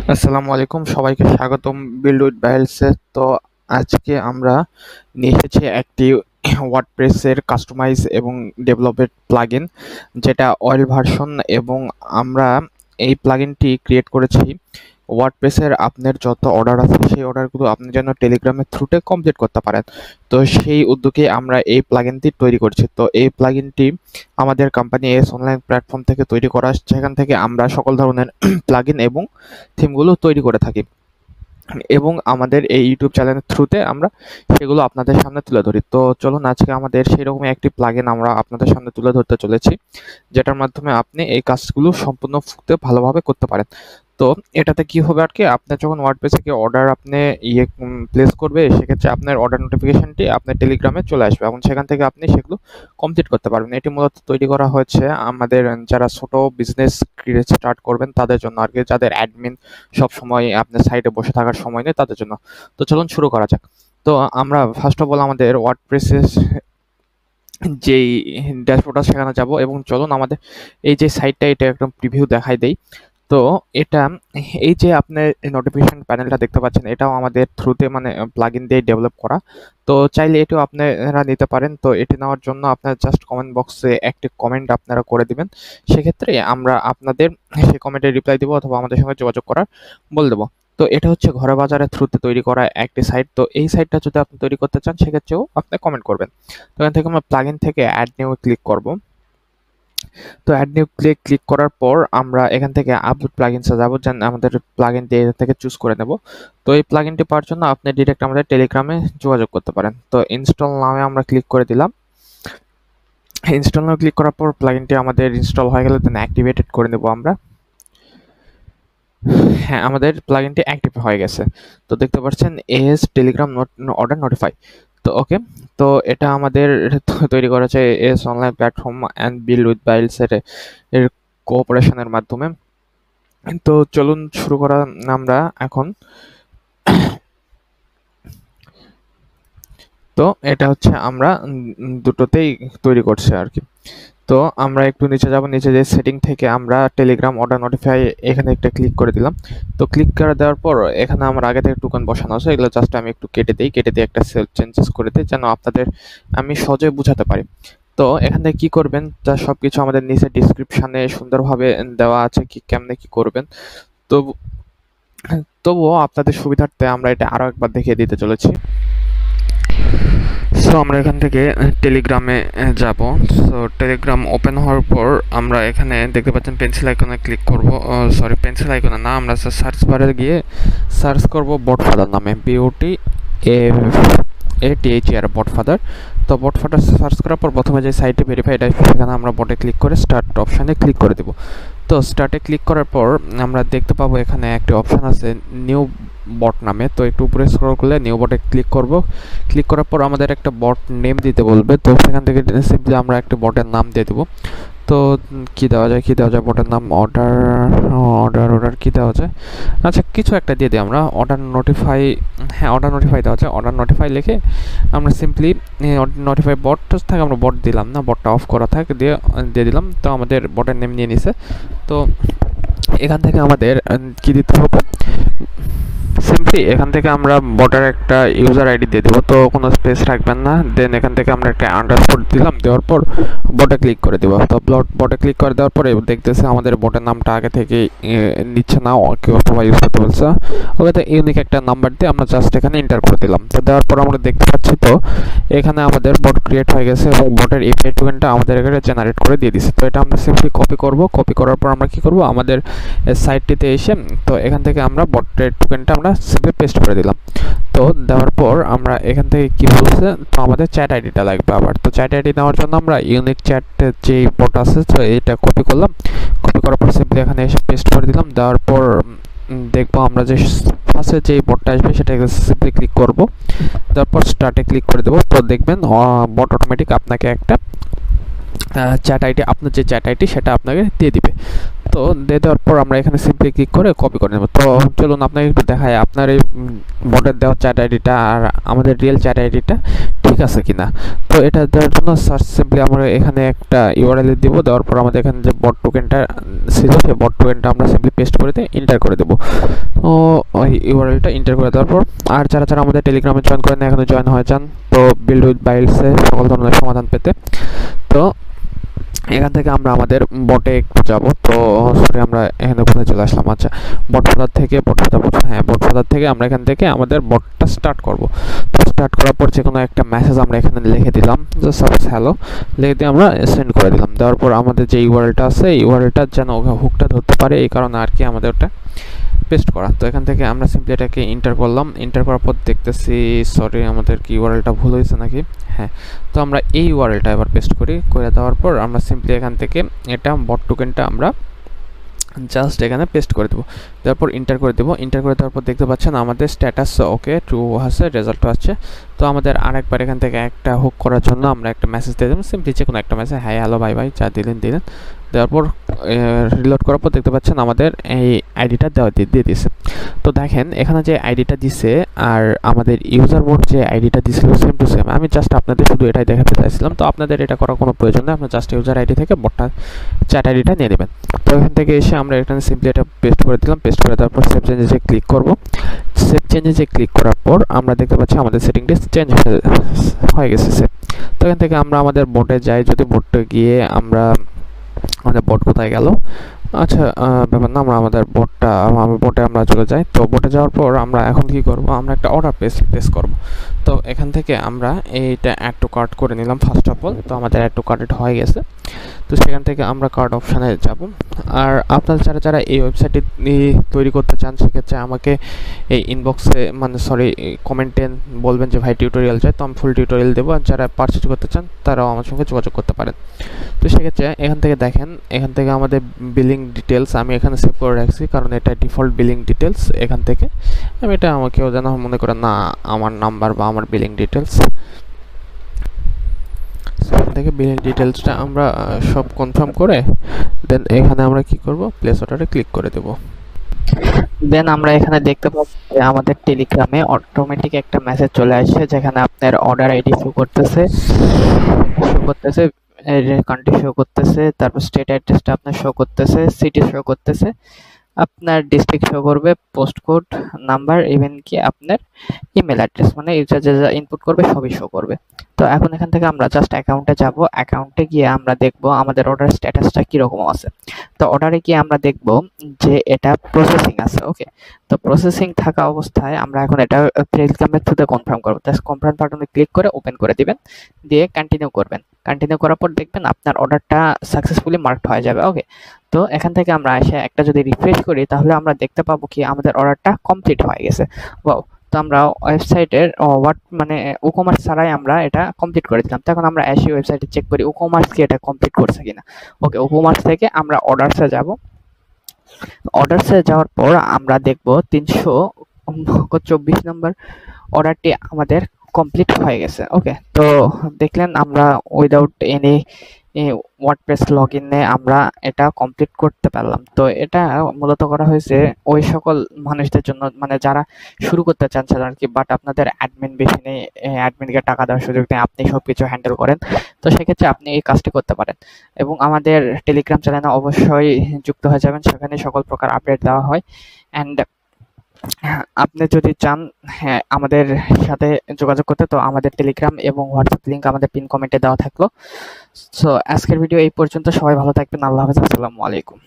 আসসালামু আলাইকুম, সবাইকে স্বাগতম বিল্ড উইথ বাইলসে। তো আজকে আমরা নিয়ে এসেছি একটি ওয়ার্ডপ্রেসের কাস্টমাইজ এবং ডেভেলপেড প্লাগইন, যেটা অয়েল ভার্সন। এবং আমরা এই প্লাগইনটি ক্রিয়েট করেছি ওয়ার্ডপ্রেসের আপনার যত অর্ডার আছে সেই অর্ডারগুলো আপনি যেন টেলিগ্রামের থ্রুতে কমপ্লিট করতে পারেন। তো সেই উদ্যোগে আমরা এই প্লাগইনটি তৈরি করছি। তো এই প্লাগইনটি আমাদের কোম্পানি এস অনলাইন প্ল্যাটফর্ম থেকে তৈরি করা, সেখান থেকে আমরা সকল ধরনের প্লাগইন এবং থিমগুলো তৈরি করে থাকি এবং আমাদের এই ইউটিউব চ্যানেলের থ্রুতে আমরা সেগুলো আপনাদের সামনে তুলে ধরি। তো চলুন আজকে আমাদের সেরকমই একটি প্লাগইন আমরা আপনাদের সামনে তুলে ধরতে চলেছি, যেটার মাধ্যমে আপনি এই কাজগুলো সম্পূর্ণ ভালোভাবে করতে পারেন। তো এটাতে কি হবে আর কি, আপনার যখন ওয়ার্ডপ্রেসে কি অর্ডার আপনি প্লেস করবে, সেক্ষেত্রে আপনার অর্ডার নোটিফিকেশনটি আপনার টেলিগ্রামে চলে আসবে এবং সেখান থেকে আপনি সেগুলো কমপ্লিট করতে পারবেন। এটি মূলত তৈরি করা হয়েছে আমাদের যারা ছোট বিজনেস স্টার্ট করবেন তাদের জন্য আর কি, যাদের অ্যাডমিন সব সময় আপনার সাইটে বসে থাকার সময় নেই তাদের জন্য। তো চলুন শুরু করা যাক। তো আমরা ফার্স্ট অফ অল আমাদের ওয়ার্ডপ্রেসের যেই ড্যাশবোর্ড আছে সেখানে যাব এবং চলুন আমাদের এই যে সাইটটা, এটা একদম প্রিভিউ দেখাই দেই। তো এটা, এই যে আপনার নোটিফিকেশন প্যানেলটা দেখতে পাচ্ছেন, এটাও আমাদের থ্রুতে মানে প্লাগইন দিয়ে ডেভেলপ করা। তো চাইলে এটাও আপনারা নিতে পারেন। তো এটি নেওয়ার জন্য আপনার জাস্ট কমেন্ট বক্সে একটি কমেন্ট আপনারা করে দিবেন, সেক্ষেত্রে আমরা আপনাদের সেই কমেন্টের রিপ্লাই দেবো অথবা আমাদের সঙ্গে যোগাযোগ করার বলে দেবো। তো এটা হচ্ছে ঘরে বাজারের থ্রুতে তৈরি করা একটি সাইট। তো এই সাইটটা যদি আপনি তৈরি করতে চান সেক্ষেত্রেও আপনি কমেন্ট করবেন। তো এখান থেকে আমরা প্লাগইন থেকে অ্যাড নিউ ক্লিক করব। তো অ্যাড নিউ ক্লিক করার পর আমরা এখান থেকে আপলোড প্লাগইনসে যাব, যেন আমাদের প্লাগইনটি এখান থেকে চুজ করে নেব। তো এই প্লাগইনটি পাওয়ার জন্য আপনি ডিরেক্ট আমাদের টেলিগ্রামে যোগাযোগ করতে পারেন। তো ইনস্টল নামে আমরা ক্লিক করে দিলাম। ইনস্টল নামে ক্লিক করার পর প্লাগইনটি আমাদের ইনস্টল হয়ে গেলে দেন অ্যাক্টিভেটেড করে নেব আমরা। হ্যাঁ, আমাদের প্লাগইনটি অ্যাক্টিভ হয়ে গেছে। তো দেখতে পাচ্ছেন এস টেলিগ্রাম অর্ডার নোটিফাই। তো ওকে, তো এটা আমাদের তৈরি করা হচ্ছে S online platform and build with বাইলস এর কোঅপারেশনের মাধ্যমে। তো চলুন শুরু করা আমরা এখন। তো এটা হচ্ছে আমরা দুটোতেই তৈরি করছি আর কি। তো আমরা একটু নিচে যাব, নিচে যে সেটিং থেকে আমরা টেলিগ্রাম অর্ডার নোটিফাই এখানে একটা ক্লিক করে দিলাম। তো ক্লিক করে দেওয়ার পর এখানে আমার আগে থেকে টোকেন বসানো আছে, এগুলো জাস্ট আমি একটু কেটে দিয়ে একটা সেল চেঞ্জেস করে দিই, যেন আপনাদের আমি সহজে বুঝাতে পারি। তো এখান থেকে কি করবেন, তা সবকিছু আমাদের নিচে ডিসক্রিপশনে সুন্দরভাবে দেওয়া আছে কি কেমনে কি করবেন। তো তবুও আপনাদের সুবিধার্থে আমরা এটা আরও একবার দেখিয়ে দিতে চলেছি। সো আমরা এখান থেকে টেলিগ্রামে যাব। সো টেলিগ্রাম ওপেন হওয়ার পর আমরা এখানে দেখতে পাচ্ছেন পেন্সিল আইকনে ক্লিক করব। সরি, পেন্সিল আইকনে না, আমরা সার্চ বারে গিয়ে সার্চ করব বটফাদার নামে, BOTFATHER বটফাদার। তো বটফাদার সার্চ করার পর প্রথমে যে সাইটে ভেরিফাইড আসবে সেখানে আমরা বটে ক্লিক করে স্টার্ট অপশানে ক্লিক করে দেব। তো স্টার্টে ক্লিক করার পর আমরা দেখতে পাবো এখানে একটি অপশান আছে নিউ বট নামে। তো একটু উপরে স্ক্রল করলে নিউ বটে ক্লিক করব। ক্লিক করার পর আমাদের একটা বট নেম দিতে বলবে। তো সেখান থেকে সিম্পলি আমরা একটা বটের নাম দিয়ে দেবো। তো কী দেওয়া যায় বটের নাম অর্ডার কী দেওয়া যায়, আচ্ছা কিছু একটা দিয়ে দিই আমরা, অর্ডার নোটিফাই। হ্যাঁ, অর্ডার নোটিফাই দেওয়া যায়। অর্ডার নোটিফাই লিখে আমরা সিম্পলি নোটিফাই বট থাকে, আমরা বট দিলাম না, বটটা অফ করা থাকে, দিয়ে দিলাম। তো আমাদের বটের নেম নিয়ে নিছে। তো এখান থেকে আমাদের কী দিতে হবে, সিম্পলি এখান থেকে আমরা বটের একটা ইউজার আইডি দিয়ে দেবো। তো কোনো স্পেস রাখবেন না, দেন এখান থেকে আমরা একটা আন্ডারস্কোর দিলাম, দেওয়ার পর বটে ক্লিক করে দেবো। তো বটে ক্লিক করে দেওয়ার পরে দেখতেছে আমাদের বটের নামটা আগে থেকে নিচ্ছে না, কেউ সবাই ইউজ করতে বলছে। ওকে, তো ইউনিক একটা নাম্বার দিয়ে আমরা জাস্ট এখানে এন্টার করে দিলাম। তো দেওয়ার পর আমরা দেখতে পাচ্ছি তো এখানে আমাদের বট ক্রিয়েট হয়ে গেছে এবং বটের এপিআই টোকেনটা আমাদের এখানে জেনারেট করে দিয়ে দিচ্ছে। তো এটা আমরা সিম্পলি কপি করব। কপি করার পর আমরা কি করব, আমাদের সাইটটিতে এসে তো এখান থেকে আমরা বটের টোকেনটা আমরা সিম্পলি পেস্ট করে দিলাম। তো দেওয়ার পর আমরা এখান থেকে কি বলছে, তো আমাদের চ্যাট আইডিটা লাগবে আবার। তো চ্যাট আইডি নেওয়ার জন্য আমরা ইউনিক চ্যাট যে বট আছে তো এটা কপি করলাম। কপি করার পর সিম্পলি এখানে এসে পেস্ট করে দিলাম। দেওয়ার পর দেখবো আমরা যে ফার্স্টে যে বটটা আসবে সেটা সিম্পলি ক্লিক করব। তারপর স্টার্টে ক্লিক করে দেবো। তো দেখবেন বট অটোমেটিক আপনাকে একটা চ্যাট আইডি, আপনার যে চ্যাট আইডি সেটা আপনাকে দিয়ে দিবে। তো দিয়ে দেওয়ার পর আমরা এখানে সিম্পলি ক্লিক করে কপি করে নেব। তো চলুন আপনাকে একটু দেখাই আপনার এই বটের দেওয়া চ্যাট আইডিটা আর আমাদের রিয়েল চ্যাট আইডিটা ঠিক আছে কিনা। তো এটা দেওয়ার জন্য সার্চ সিম্পলি আমরা এখানে একটা ইউআরএল দিব, দেওয়ার পর আমাদের এখানে যে বট টোকেনটা ছিল সেই বট টোকেনটা আমরা সিম্পলি পেস্ট করে দিয়ে এন্টার করে দেবো। তো ওই ইউআরএলটা এন্টার করে দেওয়ার পর আর যারা যারা আমাদের টেলিগ্রামে জয়েন করেন এখানে জয়েন হয়ে যান, তো বিল্ড উইথ বাইলসে সকল ধরনের সমাধান পেতে। তো এখান থেকে আমরা আমাদের বটে একটু যাব। তো সরি আমরা এখানে কোথায় চলে আসলাম, আচ্ছা বট ফাদার থেকে আমরা এখান থেকে আমাদের বটটা স্টার্ট করব। তো স্টার্ট করার পর যে কোনো একটা মেসেজ আমরা এখানে লিখে দিলাম, যে সাপোজ হ্যালো লিখে দিয়ে আমরা সেন্ড করে দিলাম। দেওয়ার পর আমাদের যে ইউআরএলটা আছে ইউআরএলটা যেন হুকটা ধরতে পারে এই কারণে আর কি আমাদের ওটা পেস্ট করা। তো এখান থেকে আমরা সিম্পলি এটাকে এন্টার করলাম। এন্টার করার পর দেখতেছি সরি আমাদের কি ইউআরএলটা ভুল হয়েছে নাকি, হ্যাঁ। তো আমরা এই ইউআরএলটা এবার পেস্ট করি, করে দেওয়ার পর আমরা সিম্পলি এখান থেকে এটা বট টোকেনটা আমরা জাস্ট এখানে পেস্ট করে দেবো। তারপর এন্টার করে দেবো। এন্টার করে দেওয়ার পর দেখতে পাচ্ছেন আমাদের স্ট্যাটাস ওকে ট্রু আছে, রেজাল্ট আছে। তো আমাদের আরেকবার এখান থেকে একটা হুক করার জন্য আমরা একটা মেসেজ দিয়ে দেবো, সিম্পলি যে কোনো একটা message, hi hello bye bye যা দিলেন। দেওয়ার পর রিলোড করার পর দেখতে পাচ্ছেন আমাদের এই আইডিটা দিয়ে দিছে। তো দেখেন এখানে যে আইডিটা দিছে আর আমাদের ইউজার বোর্ড যে আইডিটা দিছিল সেম টু সেম। আমি জাস্ট আপনাদের শুধু এটাই দেখাতে চাইছিলাম। তো আপনাদের এটা করার কোনো প্রয়োজন নেই, আপনার জাস্ট ইউজার আইডি থেকে বটটা চ্যাট আইডিটা নিয়ে নেবেন। তো এখান থেকে এসে আমরা এখানে সিম্পলি এটা পেস্ট করে দিলাম। পেস্ট করে দেওয়ার পর সেভ চেঞ্জে ক্লিক করব। সেভ চেঞ্জে ক্লিক করার পর আমরা দেখতে পাচ্ছি আমাদের সেটিংটা চেঞ্জ হয়ে গেছে সেভ। তো এখান থেকে আমরা আমাদের বোটে যাই, যদি বোটে গিয়ে আমরা আমাদের বট কোথায় গেল, আচ্ছা ব্যাপার না, আমরা আমাদের বোটে আমরা চলে যাই। তো বোটে যাওয়ার পর আমরা এখন কি করব, আমরা একটা অর্ডার প্লেস করব। তো এখান থেকে আমরা এইটা অ্যাড টু কার্ট করে নিলাম ফার্স্ট অফ অল। তো আমাদের অ্যাড টু কার্ট হয়ে গেছে। তো সেখান থেকে আমরা কার্ট অপশানে যাব। আর আপনারা যারা যারা এই ওয়েবসাইটটি তৈরি করতে চান সেক্ষেত্রে আমাকে এই ইনবক্সে মানে সরি কমেন্টে বলবেন যে ভাই টিউটোরিয়াল চাই, তো আমি ফুল টিউটোরিয়াল দেবো। আর যারা পারচেজ করতে চান তারাও আমার সঙ্গে যোগাযোগ করতে পারেন। তো সেক্ষেত্রে এখান থেকে দেখেন, এখান থেকে আমাদের বিলিং ডিটেলস আমি এখানে সেভ করে রাখছি কারণ এটা ডিফল্ট বিলিং ডিটেলস। এখান থেকে আমি এটা আমাকেও যেন মনে করেন না আমার নাম্বার বা আমার বিলিং ডিটেলস, সেখান থেকে বিলিং ডিটেলসটা আমরা সব কনফার্ম করে দেন এখানে আমরা কি করব, প্লেস অর্ডারে ক্লিক করে দেব। দেন আমরা এখানে দেখতে পাচ্ছি যে আমাদের টেলিগ্রামে অটোমেটিক একটা মেসেজ চলে আসছে যেখানে আপনার অর্ডার আইডি শো করতেছে, কান্ট্রি শো করতেছে, তারপর স্টেট অ্যাড্রেসটা আপনার শো করতেছে, সিটি শো করতেছে, আপনার ডিস্ট্রিক্ট শো করবে, পোস্ট কোড, নাম্বার, ইভেন কি আপনার ইমেল অ্যাড্রেস, মানে ইউজার যা যা ইনপুট করবে সবই শো করবে। তো এখন এখান থেকে আমরা জাস্ট অ্যাকাউন্টে যাব। অ্যাকাউন্টে গিয়ে আমরা দেখব আমাদের অর্ডার স্ট্যাটাসটা কীরকম আছে। তো অর্ডারে গিয়ে আমরা দেখব যে এটা প্রসেসিং আছে। ওকে, তো প্রসেসিং থাকা অবস্থায় আমরা এখন এটা টেলিগ্রামের থ্রুতে কনফার্ম করবো। জাস্ট কনফার্ম বাটনে ক্লিক করে ওপেন করে দিবেন, দিয়ে কন্টিনিউ করবেন। কন্টিনিউ করার পর দেখবেন আপনার অর্ডারটা সাকসেসফুলি মার্কড হয়ে যাবে। ওকে, তো এখান থেকে আমরা এসে একটা যদি রিফ্রেশ করি তাহলে আমরা দেখতে পাবো কি আমাদের অর্ডারটা কমপ্লিট হয়ে গেছে। ওয়াও, তো আমরা ওয়েবসাইটের মানে ই-কমার্স ছাড়াই আমরা এটা কমপ্লিট করে দিলাম। তো এখন আমরা এসে ওয়েবসাইটে চেক করি ই-কমার্স কি এটা কমপ্লিট করছে কিনা। ওকে, ই-কমার্স থেকে আমরা অর্ডারসে যাব। অর্ডারসে যাওয়ার পর আমরা দেখব 324 নম্বর অর্ডারটি আমাদের কমপ্লিট হয়ে গেছে। ওকে, তো দেখলেন আমরা উইদাউট এনি ওয়ার্ডপ্রেস লগইনে আমরা এটা কমপ্লিট করতে পারলাম। তো এটা মূলত করা হয়েছে ওই সকল মানুষদের জন্য মানে যারা শুরু করতে চাচ্ছেন আর কি, বাট আপনাদের অ্যাডমিন বেশি নেই, অ্যাডমিনকে টাকা দেওয়ার সুযোগ নেই, আপনি সব কিছু হ্যান্ডেল করেন। তো সেক্ষেত্রে আপনি এই কাজটি করতে পারেন এবং আমাদের টেলিগ্রাম চ্যানেলে অবশ্যই যুক্ত হয়ে যাবেন, সেখানে সকল প্রকার আপডেট দেওয়া হয়। অ্যান্ড আপনি যদি চান হ্যাঁ আমাদের সাথে যোগাযোগ করতে, তো আমাদের টেলিগ্রাম এবং হোয়াটসঅ্যাপ লিঙ্ক আমাদের পিন কমেন্টে দেওয়া থাকলো। সো আজকের ভিডিও এই পর্যন্ত, সবাই ভালো থাকবেন, আল্লাহ হাফেজ, আসসালামু আলাইকুম।